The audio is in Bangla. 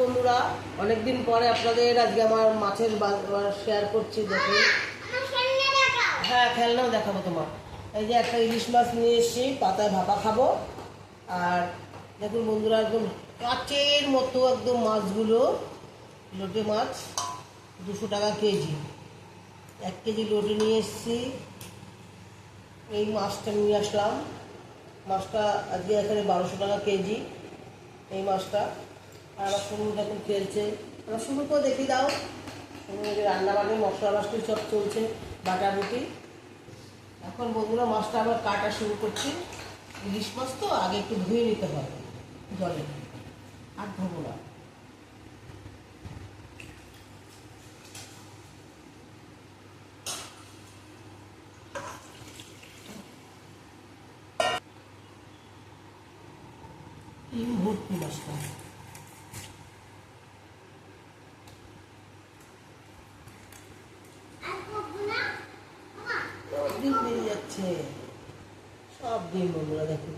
বন্ধুরা, অনেকদিন পরে আপনাদের আজকে আমার মাছের বাজার শেয়ার করছি। দেখুন, হ্যাঁ খেলনাও দেখাবো তোমার। এই যে একটা ইলিশ মাছ নিয়ে এসেছি, পাতায় ভাপা খাবো। আর দেখুন বন্ধুরা, একদম কাচের মতো একদম মাছগুলো, লোটে মাছ 200 টাকা কেজি। 1 কেজি লোটে নিয়ে এসেছি। এই মাছটা নিয়ে আসলাম। মাছটা আজকে এখানে 1200 টাকা কেজি এই মাছটা। আর আমার শুরু দেখুন খেলছে। আমার শুরুকেও দেখি দাও। রান্না বান্না মশলা মাছটি সব চলছে, বাটাবুটি। এখন বন্ধুরা মাছটা আবার কাটা শুরু করছি। ইলিশ মাছ তো আগে একটু ধুয়ে নিতে হবে জলে, আর ধোবো না। এই ভর্তি মাছটা ডিম বেরিয়ে যাচ্ছে, সব ডিম বন্ধুরা দেখুন।